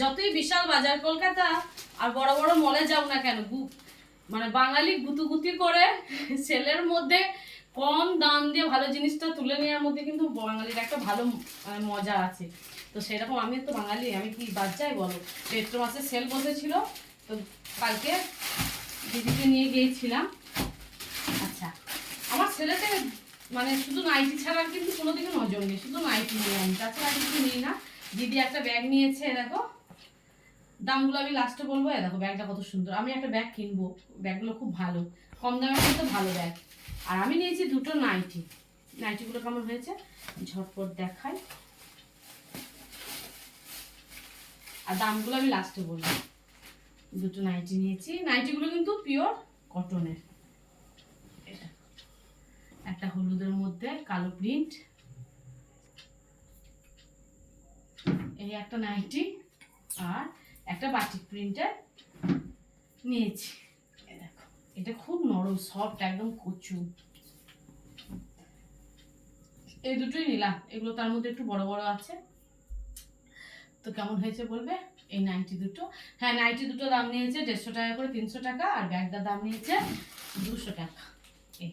যতই বিশাল বাজার কলকাতা আর বড় বড় মলে যাও না কেন, মানে বাঙালি গুতুগুতি করে সেলের মধ্যে কম দাম দিয়ে ভালো জিনিসটা তুলে নেওয়ার মধ্যে কিন্তু বাঙালির একটা ভালো মজা আছে। তো সেরকম আমি তো বাঙালি, আমি কি বাদ যাই বলো? চৈত্র মাসে সেল বসেছিল, তো কালকে দিদিকে নিয়ে গিয়েছিলাম। আচ্ছা, আমার ছেলেতে মানে শুধু নাইটি ছাড়া কিন্তু কোনোদিকে নজর নেই, শুধু নাইটি নিয়ে আমি, তাছাড়া কিছু নিই না। দিদি একটা ব্যাগ নিয়েছে, দেখো দামগুলো আমি লাস্টে বলবো। দেখো ব্যাগটা কত সুন্দর, আমি একটা ব্যাগ কিনবো, ব্যাগগুলো খুব ভালো, কম দামের মধ্যে ভালো ব্যাগ। আর আমি নিয়েছি দুটো নাইটি, নাইটিগুলো কেমন হয়েছে ঝটপট দেখাই, আর দামগুলো আমি লাস্টে বলবো। দুটো নাইটি নিয়েছি, নাইটিগুলো কিন্তু পিওর কটনের। এটা একটা হলুদের মধ্যে কালো প্রিন্ট, এই একটা নাইটি, আর একটা বাটিক প্রিন্টার নিয়েছি। দেখো এটা খুব নরম সফট, একদম কচু। এই দুটোই নিলাম, এগুলো তার মধ্যে একটু বড় বড় আছে। তো কেমন হয়েছে বলবে এই নাইটি দুটো? হ্যাঁ, নাইটি দুটো দাম নিয়েছে 150 টাকা করে, 300 টাকা, আর ব্যাগটার দাম নিয়েছে 200 টাকা। এই